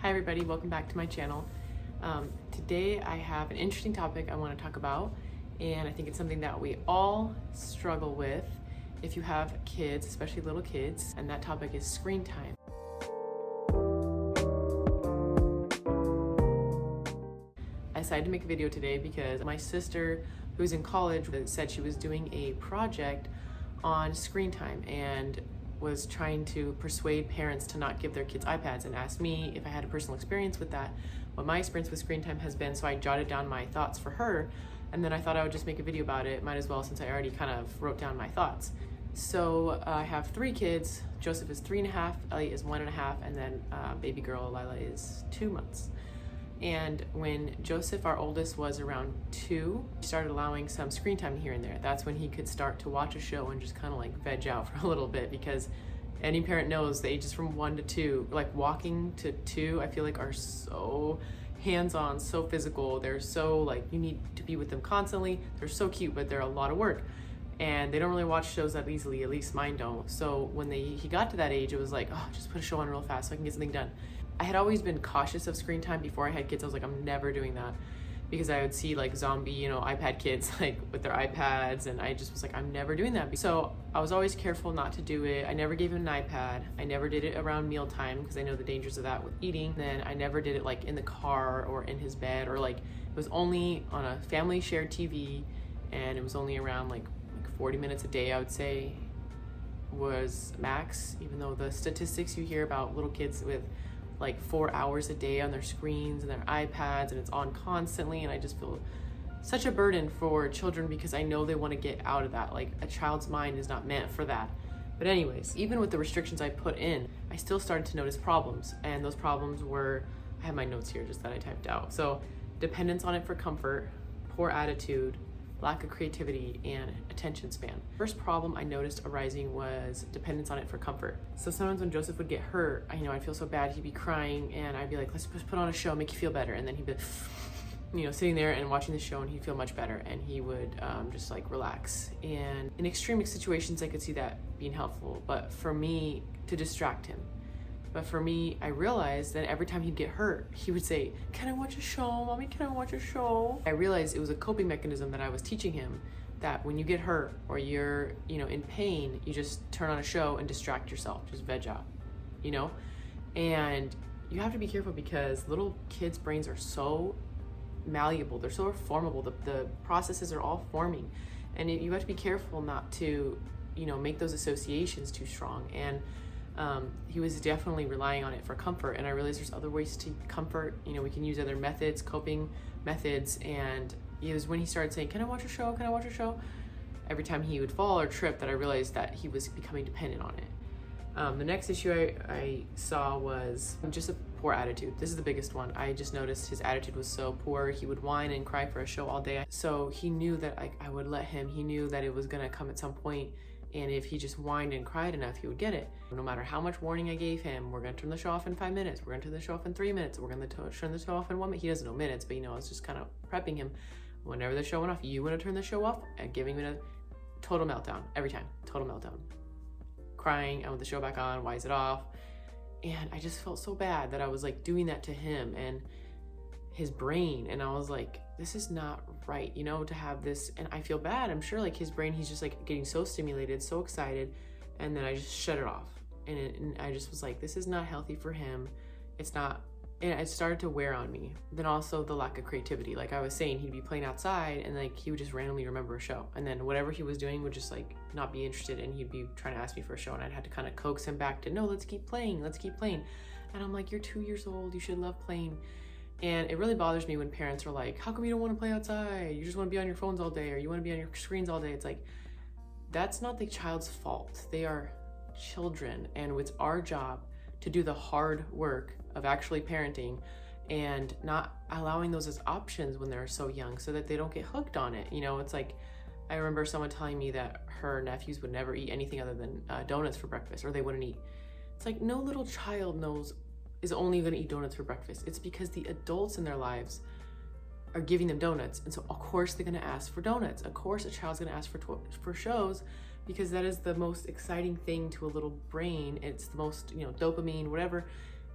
Hi everybody, welcome back to my channel. Today I have an interesting topic I want to talk about, and I think it's something that we all struggle with if you have kids, especially little kids, and that topic is screen time. I decided to make a video today because my sister, who's in college, said she was doing a project on screen time and was trying to persuade parents to not give their kids iPads, and asked me if I had a personal experience with that, what my experience with screen time has been. So I jotted down my thoughts for her, and then I thought I would just make a video about it. Might as well, since I already kind of wrote down my thoughts. So I have 3 kids. Joseph is 3.5, Elliot is 1.5, and then baby girl Lila is 2 months. And when Joseph, our oldest, was around 2, we started allowing some screen time here and there. That's when he could start to watch a show and just kind of like veg out for a little bit, because any parent knows the ages from 1 to 2, like walking to 2, I feel like are so hands-on, so physical. They're so like, you need to be with them constantly. They're so cute, but they're a lot of work. And they don't really watch shows that easily, at least mine don't. So when he got to that age, it was like, oh, just put a show on real fast so I can get something done. I had always been cautious of screen time before I had kids. I was like, I'm never doing that, because I would see like zombie, iPad kids like with their iPads, and I just was like, I'm never doing that. So I was always careful not to do it. I never gave him an iPad. I never did it around mealtime because I know the dangers of that with eating. Then I never did it like in the car or in his bed, or like it was only on a family shared TV, and it was only around like 40 minutes a day, I would say, was max, even though the statistics you hear about little kids with like 4 hours a day on their screens and their iPads, and it's on constantly. And I just feel such a burden for children, because I know they want to get out of that. Like, a child's mind is not meant for that. But anyways, even with the restrictions I put in, I still started to notice problems. And those problems were, I have my notes here just that I typed out. So dependence on it for comfort, poor attitude, lack of creativity, and attention span. First problem I noticed arising was dependence on it for comfort. So sometimes when Joseph would get hurt, I'd feel so bad. He'd be crying, and I'd be like, let's just put on a show, make you feel better. And then he'd be, sitting there and watching the show, and he'd feel much better, and he would just like relax. And in extreme situations, I could see that being helpful, but for me, to distract him. But for me, I realized that every time he'd get hurt, he would say, can I watch a show, mommy, can I watch a show? I realized it was a coping mechanism that I was teaching him, that when you get hurt or you're, in pain, you just turn on a show and distract yourself, just veg out, And you have to be careful, because little kids' brains are so malleable, they're so formable, the processes are all forming. And you have to be careful not to, make those associations too strong. And he was definitely relying on it for comfort, and I realized there's other ways to comfort. We can use other methods, coping methods. And it was when he started saying, can I watch a show, can I watch a show, every time he would fall or trip, that I realized that he was becoming dependent on it. The next issue I saw was just a poor attitude. This is the biggest one. I just noticed his attitude was so poor. He would whine and cry for a show all day. So he knew that I would let him. He knew that it was gonna come at some point, and if he just whined and cried enough, he would get it. No matter how much warning I gave him, we're gonna turn the show off in 5 minutes, we're gonna turn the show off in 3 minutes, we're gonna turn the show off in 1 minute. He doesn't know minutes, but I was just kind of prepping him. Whenever the show went off, you wanna turn the show off, and giving him a total meltdown, every time, total meltdown. Crying, I want the show back on, why is it off? And I just felt so bad that I was like doing that to him and his brain, and I was like, this is not right, to have this. And I feel bad. I'm sure like his brain, he's just like getting so stimulated, so excited, and then I just shut it off. And I just was like, this is not healthy for him. It's not. And it started to wear on me. Then also the lack of creativity. Like I was saying, he'd be playing outside, and like he would just randomly remember a show, and then whatever he was doing would just like not be interested, and he'd be trying to ask me for a show, and I'd have to kind of coax him back to, no, let's keep playing. And I'm like, you're 2 years old, you should love playing. And it really bothers me when parents are like, how come you don't want to play outside? You just want to be on your phones all day, or you want to be on your screens all day. It's like, that's not the child's fault. They are children, and it's our job to do the hard work of actually parenting and not allowing those as options when they're so young, so that they don't get hooked on it. It's like, I remember someone telling me that her nephews would never eat anything other than donuts for breakfast, or they wouldn't eat. It's like, no little child is only going to eat donuts for breakfast. It's because the adults in their lives are giving them donuts, and so of course they're going to ask for donuts. Of course a child's going to ask for shows, because that is the most exciting thing to a little brain. It's the most, dopamine, whatever.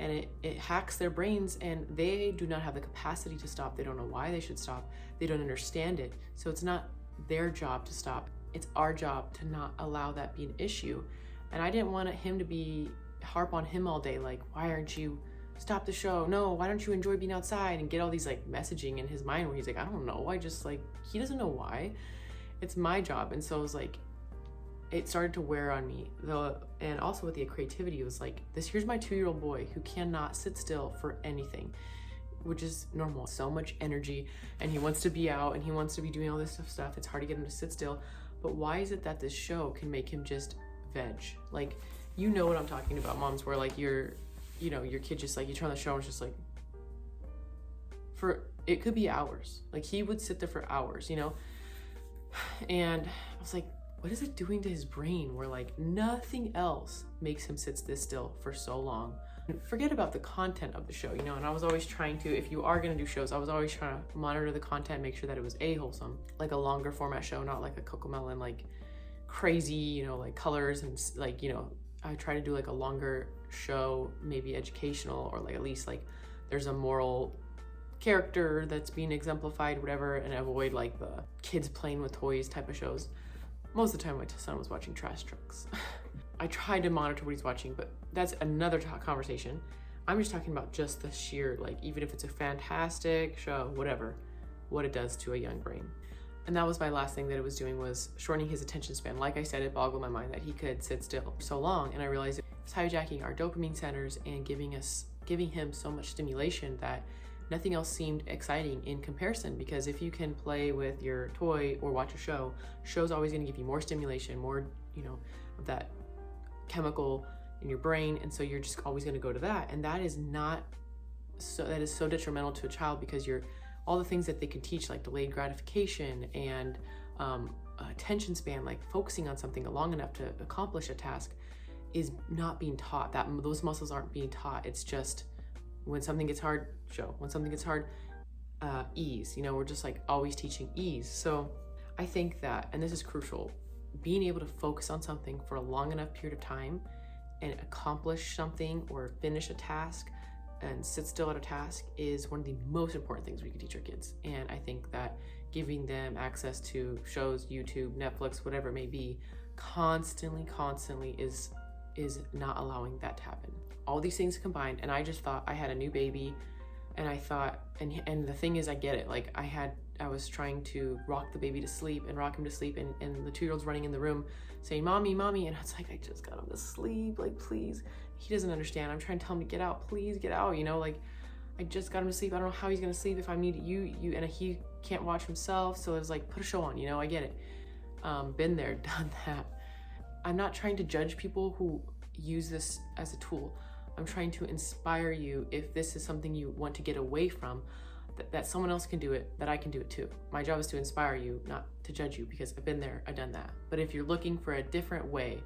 and it hacks their brains, and they do not have the capacity to stop. They don't know why they should stop. They don't understand it. So it's not their job to stop. It's our job to not allow that be an issue. And I didn't want him to be harp on him all day, like, why aren't you stop the show? No, why don't you enjoy being outside? And get all these like messaging in his mind where he's like, I don't know. I just like, he doesn't know why. It's my job. And so it was like, it started to wear on me though. And also with the creativity, it was like this, here's my 2-year-old boy who cannot sit still for anything, which is normal. So much energy, and he wants to be out and he wants to be doing all this stuff. It's hard to get him to sit still. But why is it that this show can make him just veg? Like, you know what I'm talking about, moms, where like your kid just like, you turn on the show and it's just like, it could be hours. Like he would sit there for hours, and I was like, what is it doing to his brain where like nothing else makes him sit this still for so long? And forget about the content of the show, and I was always trying to, if you are gonna do shows, I was always trying to monitor the content, make sure that it was wholesome, like a longer format show, not like a Cocomelon, like crazy, like colors and like, I try to do like a longer show, maybe educational, or like at least like there's a moral character that's being exemplified, whatever, and avoid like the kids playing with toys type of shows. Most of the time my son was watching Trash Trucks. I tried to monitor what he's watching, but that's another conversation. I'm just talking about just the sheer, like, even if it's a fantastic show, whatever, what it does to a young brain. And that was my last thing that it was doing, was shortening his attention span. Like I said, it boggled my mind that he could sit still for so long, and I realized it was hijacking our dopamine centers and giving him so much stimulation that nothing else seemed exciting in comparison. Because if you can play with your toy or watch a show's always going to give you more stimulation, more, of that chemical in your brain, and so you're just always going to go to that. And that is so detrimental to a child, because all the things that they can teach, like delayed gratification and attention span, like focusing on something long enough to accomplish a task, is not being taught. Those muscles aren't being taught. It's just, when something gets hard, show. When something gets hard, ease. We're just like always teaching ease. So I think that, and this is crucial, being able to focus on something for a long enough period of time and accomplish something or finish a task and sit still at a task is one of the most important things we can teach our kids. And I think that giving them access to shows, YouTube, Netflix, whatever it may be, constantly is not allowing that to happen. All these things combined, and I just thought I had a new baby, and I thought, and the thing is, I get it. Like I was trying to rock the baby to sleep and rock him to sleep, and the 2-year-old's running in the room saying, "Mommy, mommy," and I was like, I just got him to sleep, like, please. He doesn't understand. I'm trying to tell him to get out, please get out, like, I just got him to sleep. I don't know how he's gonna sleep if I need you, and he can't watch himself. So it was like, put a show on, I get it. Been there, done that. I'm not trying to judge people who use this as a tool. I'm trying to inspire you, if this is something you want to get away from, that someone else can do it, that I can do it too. My job is to inspire you, not to judge you, because I've been there, I've done that. But if you're looking for a different way,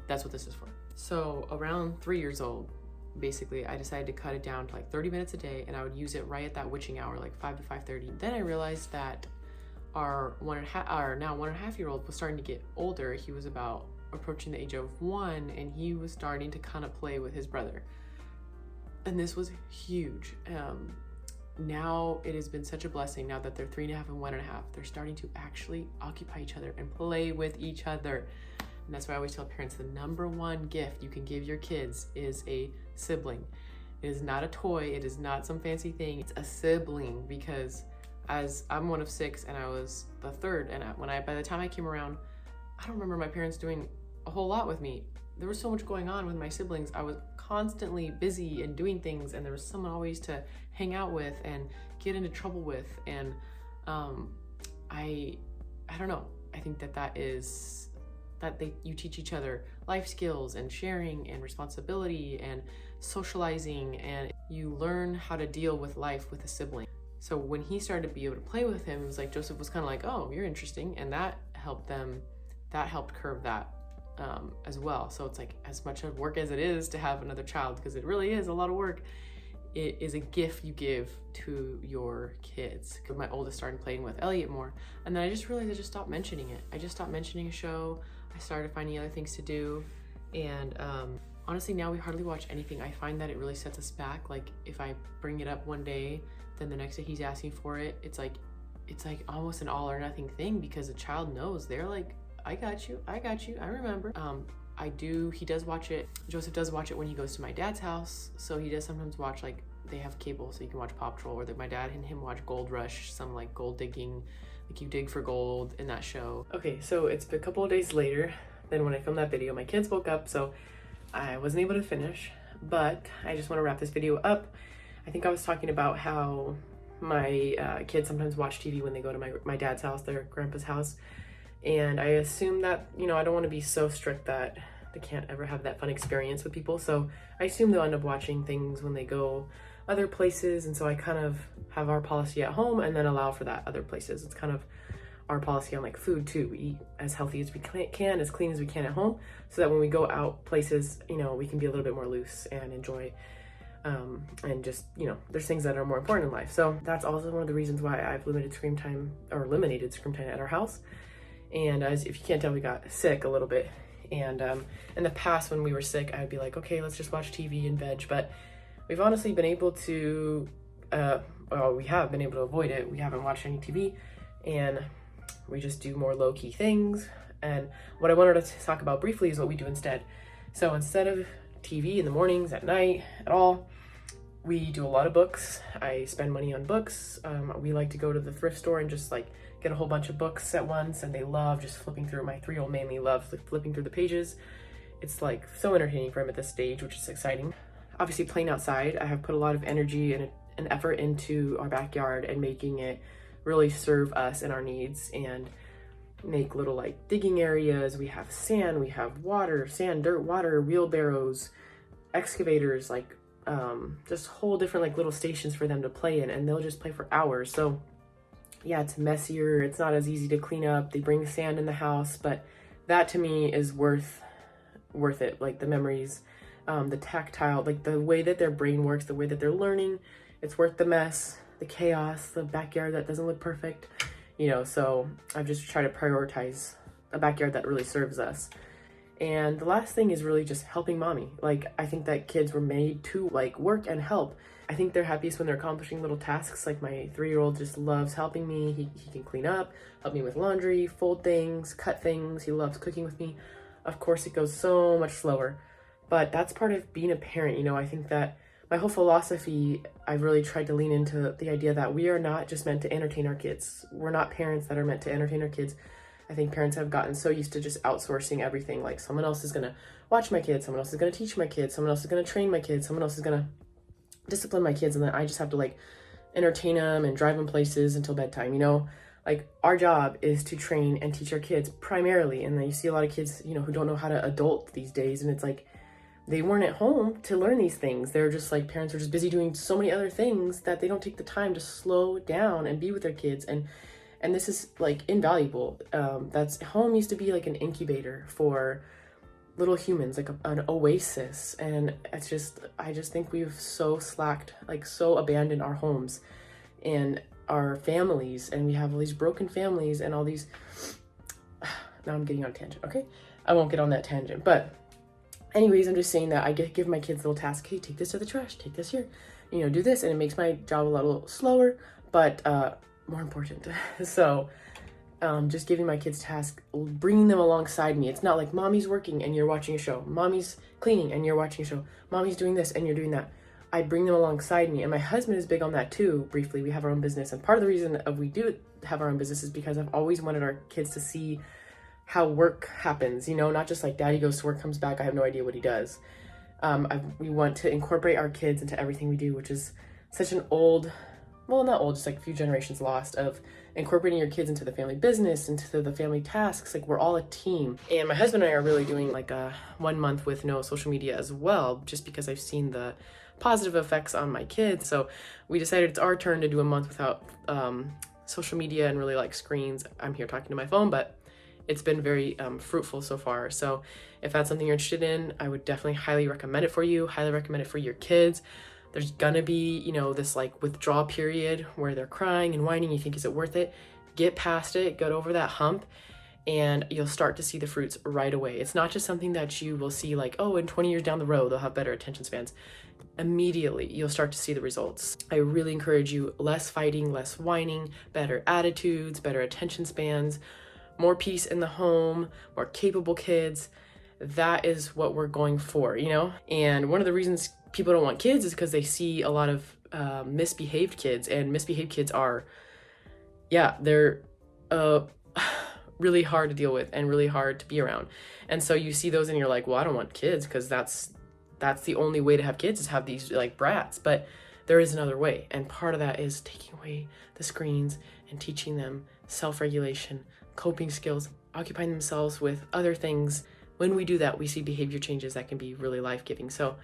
that's what this is for. So around 3 years old, basically, I decided to cut it down to like 30 minutes a day, and I would use it right at that witching hour, like 5 to 5:30. Then I realized that our now 1.5-year-old was starting to get older. He was about approaching the age of 1, and he was starting to kind of play with his brother. And this was huge. Now it has been such a blessing, now that they're 3.5 and 1.5, they're starting to actually occupy each other and play with each other. And that's why I always tell parents, the number one gift you can give your kids is a sibling. It is not a toy, it is not some fancy thing, it's a sibling. Because as I'm one of 6 and I was the third, and by the time I came around, I don't remember my parents doing a whole lot with me. There was so much going on with my siblings. I was constantly busy and doing things, and there was someone always to hang out with and get into trouble with. And I don't know. I think that you teach each other life skills and sharing and responsibility and socializing, and you learn how to deal with life with a sibling. So when he started to be able to play with him, it was like Joseph was kind of like, oh, you're interesting, and that helped curb that as well. So it's like, as much of work as it is to have another child, because it really is a lot of work, it is a gift you give to your kids. Because my oldest started playing with Elliot more, and then I just realized I just stopped mentioning it. I just stopped mentioning a show. I started finding other things to do, and honestly, now we hardly watch anything. I find that it really sets us back. Like if I bring it up one day, then the next day he's asking for it. It's like almost an all or nothing thing, because the child knows. They're like, I got you, I remember. He does watch it. Joseph does watch it when he goes to my dad's house. So he does sometimes watch, like, they have cable so you can watch Paw Patrol, or that my dad and him watch Gold Rush, some like gold digging, like you dig for gold in that show. Okay, so it's been a couple of days later than when I filmed that video. My kids woke up, so I wasn't able to finish, but I just want to wrap this video up. I think I was talking about how my kids sometimes watch TV when they go to my dad's house, their grandpa's house. And I assume that, you know, I don't want to be so strict that they can't ever have that fun experience with people. So I assume they'll end up watching things when they go other places. And so I kind of have our policy at home and then allow for that other places. It's kind of our policy on like food too. We eat as healthy as we can, as clean as we can at home, so that when we go out places, you know, we can be a little bit more loose and enjoy and just, you know, there's things that are more important in life. So that's also one of the reasons why I've eliminated screen time at our house. And as if you can't tell, we got sick a little bit. And in the past when we were sick, I'd be like, okay, let's just watch TV and veg. But we've honestly been able to, we have been able to avoid it. We haven't watched any TV, and we just do more low-key things. And what I wanted to talk about briefly is what we do instead. So instead of TV in the mornings, at night, at all, we do a lot of books. I spend money on books. We like to go to the thrift store and just like get a whole bunch of books at once, and they love just flipping through. My 3-year-old mainly loves like flipping through the pages. It's like so entertaining for him at this stage, which is exciting. Obviously playing outside, I have put a lot of energy and effort into our backyard and making it really serve us and our needs, and make little like digging areas. We have sand, we have water, sand, dirt, water, wheelbarrows, excavators, like just whole different like little stations for them to play in, and they'll just play for hours. So yeah, it's messier, it's not as easy to clean up. They bring sand in the house, but that to me is worth it. Like the memories, the tactile, like the way that their brain works, the way that they're learning, it's worth the mess, the chaos, the backyard that doesn't look perfect, you know. So I've just tried to prioritize a backyard that really serves us. And the last thing is really just helping mommy. Like, I think that kids were made to like work and help. I think they're happiest when they're accomplishing little tasks. Like my 3-year-old just loves helping me. He can clean up, help me with laundry, fold things, cut things. He loves cooking with me. Of course, it goes so much slower, but that's part of being a parent. You know, I think that my whole philosophy, I've really tried to lean into the idea that we are not just meant to entertain our kids. We're not parents that are meant to entertain our kids. I think parents have gotten so used to just outsourcing everything. Like someone else is gonna watch my kids, someone else is gonna teach my kids, someone else is gonna train my kids, someone else is gonna discipline my kids, and then I just have to like entertain them and drive them places until bedtime, you know? Like our job is to train and teach our kids primarily. And then you see a lot of kids, you know, who don't know how to adult these days, and it's like they weren't at home to learn these things. They're just like, parents are just busy doing so many other things that they don't take the time to slow down and be with their kids. And this is like invaluable. That's home used to be like an incubator for little humans, like an oasis. And it's just, I just think we've so slacked, like so abandoned our homes and our families. And we have all these broken families and all these, now I'm getting on a tangent, okay? I won't get on that tangent, but anyways, I'm just saying that I give my kids little tasks. Hey, take this to the trash, take this here, you know, do this. And it makes my job a little slower, but more important. So just giving my kids tasks, bringing them alongside me. It's not like mommy's working and you're watching a show, mommy's cleaning and you're watching a show, mommy's doing this and you're doing that. I bring them alongside me, and my husband is big on that too. Briefly, we have our own business, and part of the reason we do have our own business is because I've always wanted our kids to see how work happens, you know, not just like daddy goes to work, comes back, I have no idea what he does. We want to incorporate our kids into everything we do, which is such an old, well, not old, just like a few generations lost, of incorporating your kids into the family business, into the family tasks. Like we're all a team. And my husband and I are really doing like a 1 month with no social media as well, just because I've seen the positive effects on my kids. So we decided it's our turn to do a month without social media and really like screens. I'm here talking to my phone, but it's been very fruitful so far. So if that's something you're interested in, I would definitely highly recommend it for you, highly recommend it for your kids. There's gonna be, you know, this like withdrawal period where they're crying and whining. You think, is it worth it? Get past it, get over that hump, and you'll start to see the fruits right away. It's not just something that you will see like, oh, in 20 years down the road, they'll have better attention spans. Immediately, you'll start to see the results. I really encourage you, less fighting, less whining, better attitudes, better attention spans, more peace in the home, more capable kids. That is what we're going for, you know? And one of the reasons people don't want kids is because they see a lot of misbehaved kids, and misbehaved kids are, yeah, they're really hard to deal with and really hard to be around. And so you see those and you're like, well, I don't want kids because that's the only way to have kids, is have these like brats. But there is another way. And part of that is taking away the screens and teaching them self-regulation, coping skills, occupying themselves with other things. When we do that, we see behavior changes that can be really life-giving. So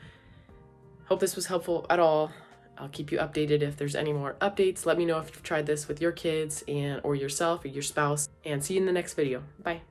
hope this was helpful at all. I'll keep you updated if there's any more updates. Let me know if you've tried this with your kids or yourself or your spouse, and see you in the next video. Bye.